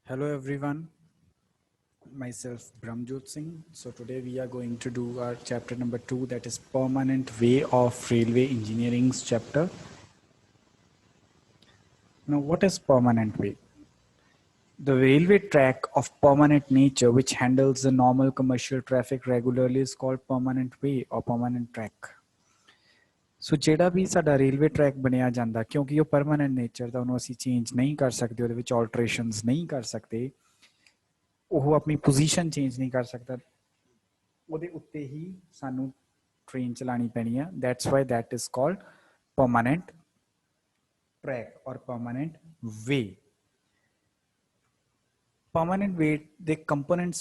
Hello everyone, myself Brahmjot Singh. So today we are going to do our chapter number 2, that is permanent way of railway engineering's chapter. Now what is permanent way? The railway track of permanent nature which handles the normal commercial traffic regularly is called permanent way or permanent track. ਸੋ ਜਿਹੜਾ ਵੀ ਸਾਡਾ railway track ਬਣਿਆ ਜਾਂਦਾ ਕਿਉਂਕਿ ਉਹ permanent nature ਦਾ ਉਹਨੂੰ ਅਸੀਂ change ਨਹੀਂ ਕਰ ਸਕਦੇ ਉਹਦੇ ਵਿੱਚ ਆਲਟਰੇਸ਼ਨਸ ਨਹੀਂ ਕਰ ਸਕਦੇ ਉਹ ਆਪਣੀ ਪੋਜੀਸ਼ਨ ਚੇਂਜ ਨਹੀਂ ਕਰ ਸਕਦਾ ਉਹਦੇ ਉੱਤੇ ਹੀ ਸਾਨੂੰ ਟ੍ਰੇਨ ਚਲਾਣੀ ਪੈਣੀ ਆ that's why that is called permanent track ਔਰ permanent way permanent way the component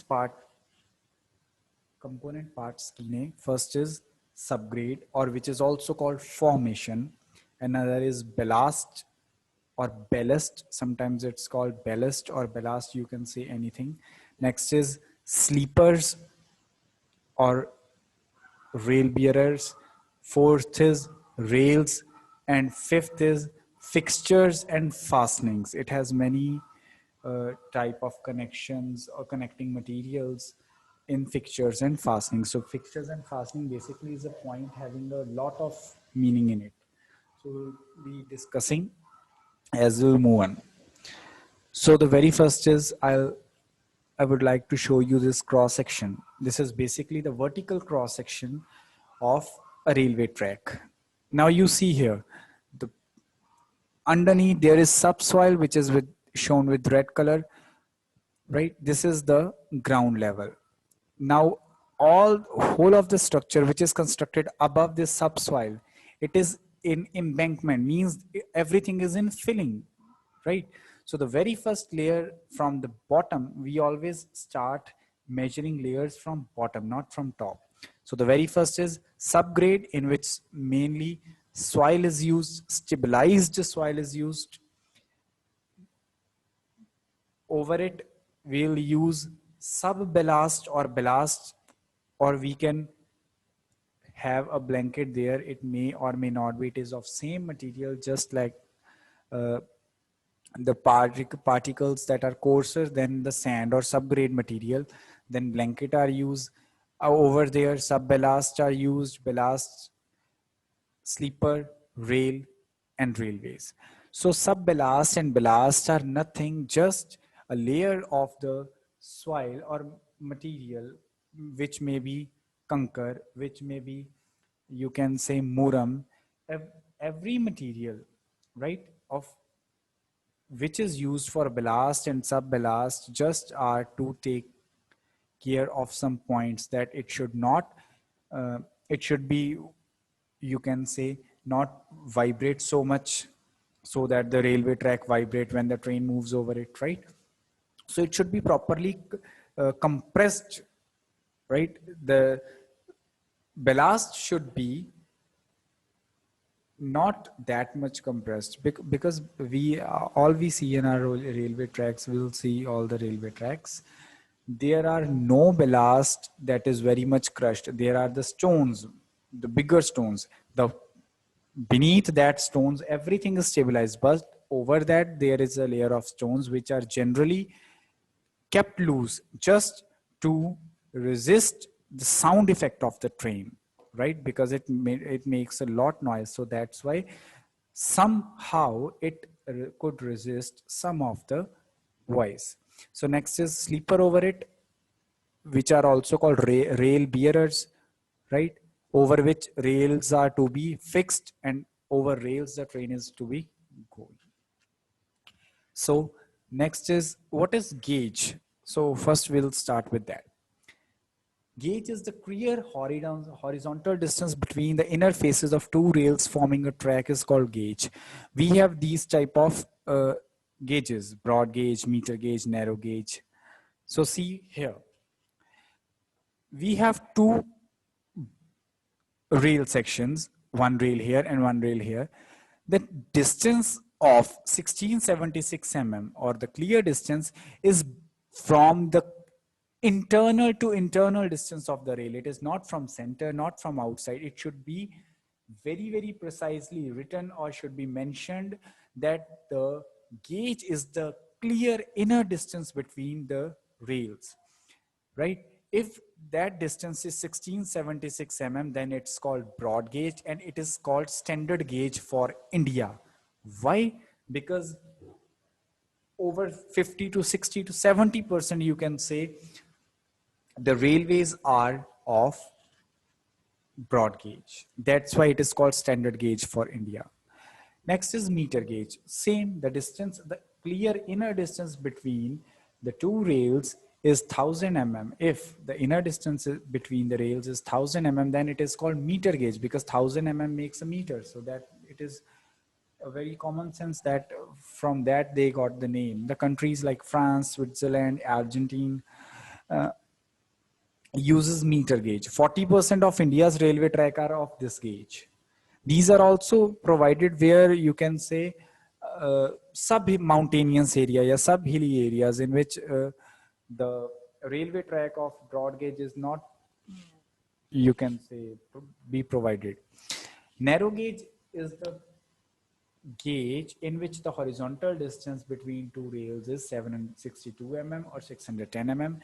parts ਕੀ ਨੇ first is subgrade or which is also called formation, another is ballast or ballast, sometimes it's called ballast or ballast, you can say anything. Next is sleepers or rail bearers, fourth is rails, and fifth is fixtures and fastenings. It has many type of connections or connecting materials in fixtures and fastenings. So fixtures and fastening basically is a point having a lot of meaning in it. So we'll be discussing as we'll move on. So the very first is I would like to show you this cross section. This is basically the vertical cross section of a railway track. Now you see here, the underneath there is subsoil which is shown with red color, right? This is the ground level. Now whole of the structure which is constructed above this subsoil, it is in embankment, means everything is in filling, right? So the very first layer from the bottom, we always start measuring layers from bottom, not from top. So the very first is subgrade, in which mainly soil is used, stabilized soil is used. Over it, we'll use sub-ballast or ballast, or we can have a blanket there. It may or may not be. It is of same material, just like the particles that are coarser than the sand or subgrade material. Then blanket are used. Over there, sub-ballast are used, ballast, sleeper, rail, and railways. So sub-ballast and ballast are nothing, just a layer of the soil or material, which may be conker, which may be, you can say, muram, every material, right, of which is used for ballast and sub-ballast just are to take care of some points that it should not, it should be, you can say, not vibrate so much so that the railway track vibrate when the train moves over it, right? So it should be properly compressed, right? The ballast should be not that much compressed because we all we see in our railway tracks, we'll see all the railway tracks, there are no ballast that is very much crushed. There are the stones, the bigger stones, the beneath that stones everything is stabilized, but over that there is a layer of stones which are generally kept loose just to resist the sound effect of the train, right? Because it makes a lot noise, so that's why somehow it could resist some of the voice. So next is sleeper over it, which are also called rail bearers, right? Over which rails are to be fixed, and over rails the train is to be going. So next is, what is gauge? So first we'll start with that. Gauge is the clear horizontal distance between the inner faces of two rails forming a track is called gauge. We have these type of gauges: broad gauge, meter gauge, narrow gauge. So see here, we have two rail sections, one rail here and one rail here. The distance of 1676 mm, or the clear distance, is from the internal to internal distance of the rail. It is not from center, not from outside. It should be very, very precisely written, or should be mentioned, that the gauge is the clear inner distance between the rails, right? If that distance is 1676 mm, then it's called broad gauge and it is called standard gauge for India. Why? Because over 50 to 60 to 70%, you can say, the railways are of broad gauge. That's why it is called standard gauge for India. Next is meter gauge. Same, the distance, the clear inner distance between the two rails is 1000 mm. If the inner distance between the rails is 1000 mm, then it is called meter gauge because 1000 mm makes a meter. So that it is a very common sense that from that they got the name. The countries like France, Switzerland, Argentina uses meter gauge. 40% of India's railway track are of this gauge. These are also provided where you can say sub-mountainous area, yeah, sub-hilly areas in which the railway track of broad gauge is not, you can say, be provided. Narrow gauge is the gauge in which the horizontal distance between two rails is 762 mm or 610 mm.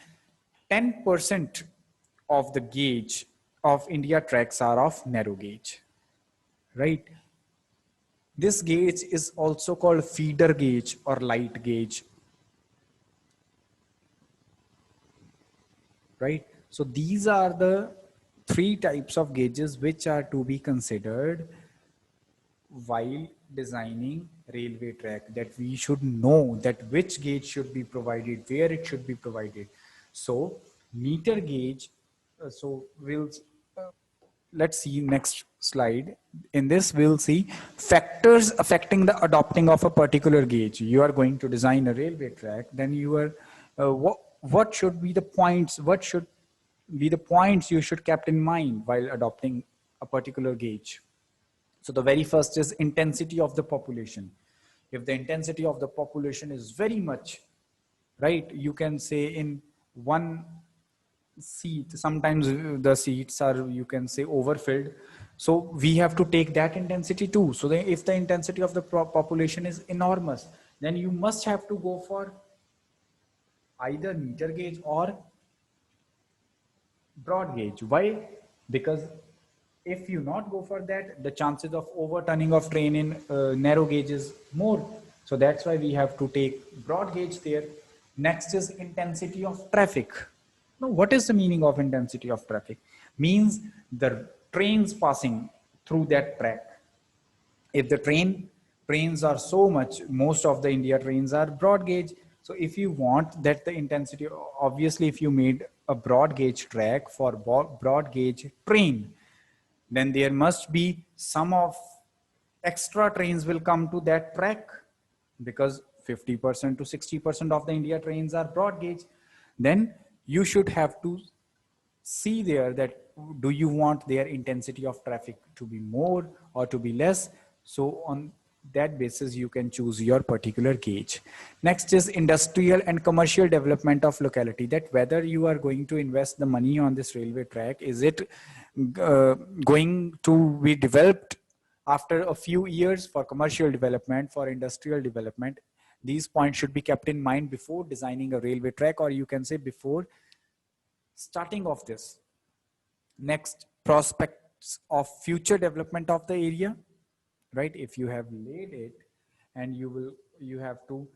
10% of the gauge of India tracks are of narrow gauge, right? This gauge is also called feeder gauge or light gauge, right? So these are the three types of gauges which are to be considered while designing railway track, that we should know that which gauge should be provided, where it should be provided. So meter gauge, so we'll let's see next slide. In this we'll see factors affecting the adopting of a particular gauge. You are going to design a railway track, then you are what should be the points, what should be the points you should keep in mind while adopting a particular gauge. So the very first is intensity of the population. If the intensity of the population is very much, right, you can say in one seat, sometimes the seats are, you can say, overfilled. So we have to take that intensity too. So if the intensity of the population is enormous, then you must have to go for either meter gauge or broad gauge. Why? Because if you not go for that, the chances of overturning of train in narrow gauge is more. So that's why we have to take broad gauge there. Next is intensity of traffic. Now, what is the meaning of intensity of traffic? Means the trains passing through that track. If the trains are so much, most of the India trains are broad gauge. So if you want that the intensity, obviously if you made a broad gauge track for broad gauge train, then there must be some of extra trains will come to that track, because 50% to 60% of the India trains are broad gauge. Then you should have to see there that do you want their intensity of traffic to be more or to be less. So on that basis you can choose your particular gauge. Next is industrial and commercial development of locality, that whether you are going to invest the money on this railway track, is it going to be developed after a few years for commercial development, for industrial development. These points should be kept in mind before designing a railway track, or you can say before starting off this. Next, prospects of future development of the area, right? If you have laid it and you have to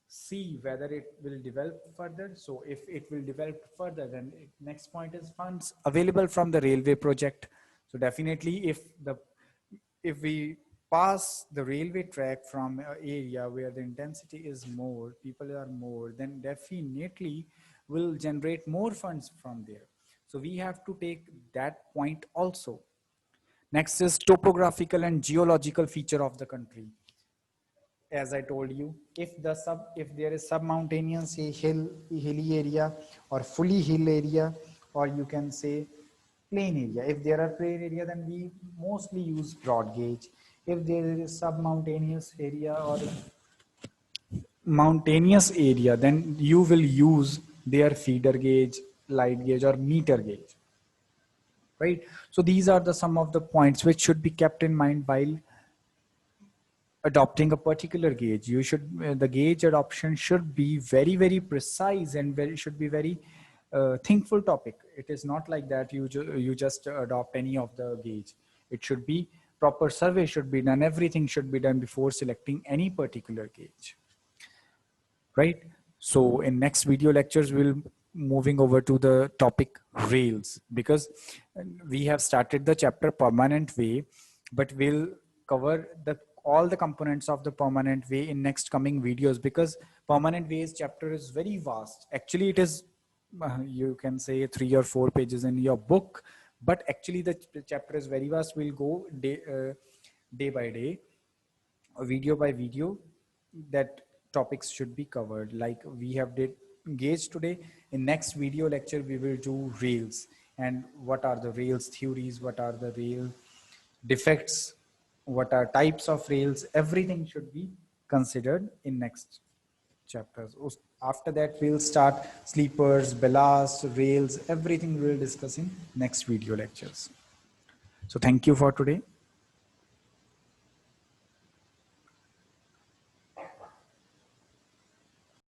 see whether it will develop further. So if it will develop further, then next point is funds available from the railway project. So definitely if we pass the railway track from an area where the intensity is more, people are more, then definitely will generate more funds from there. So we have to take that point also. Next is topographical and geological feature of the country. As I told you, if there is submountainous hilly area or fully hill area, or you can say plain area. If there are plain area, then we mostly use broad gauge. If there is submountainous area or mountainous area, then you will use their feeder gauge, light gauge, or meter gauge, right? So these are the some of the points which should be kept in mind while adopting a particular gauge. You should the gauge adoption should be very very precise and very should be very thinkful topic. It is not like that you just adopt any of the gauge. It should be proper survey should be done. Everything should be done before selecting any particular gauge, right? So in next video lectures, we'll moving over to the topic rails, because we have started the chapter permanent way, but we'll cover the all the components of the permanent way in next coming videos, because permanent ways chapter is very vast. Actually, it is you can say 3 or 4 pages in your book, but actually the chapter is very vast. We'll go day by day, video by video, that topics should be covered. Like we have did gauge today, in next video lecture we will do rails, and what are the rails theories, what are the rail defects, what are types of rails. Everything should be considered in next chapters. After that we'll start sleepers, ballast, rails, everything we'll discuss in next video lectures. So thank you for today.